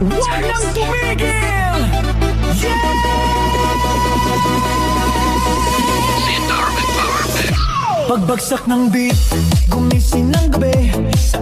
Huwag nang tumigil! Yeah! Pagbagsak ng beat, gumising ng gabi sa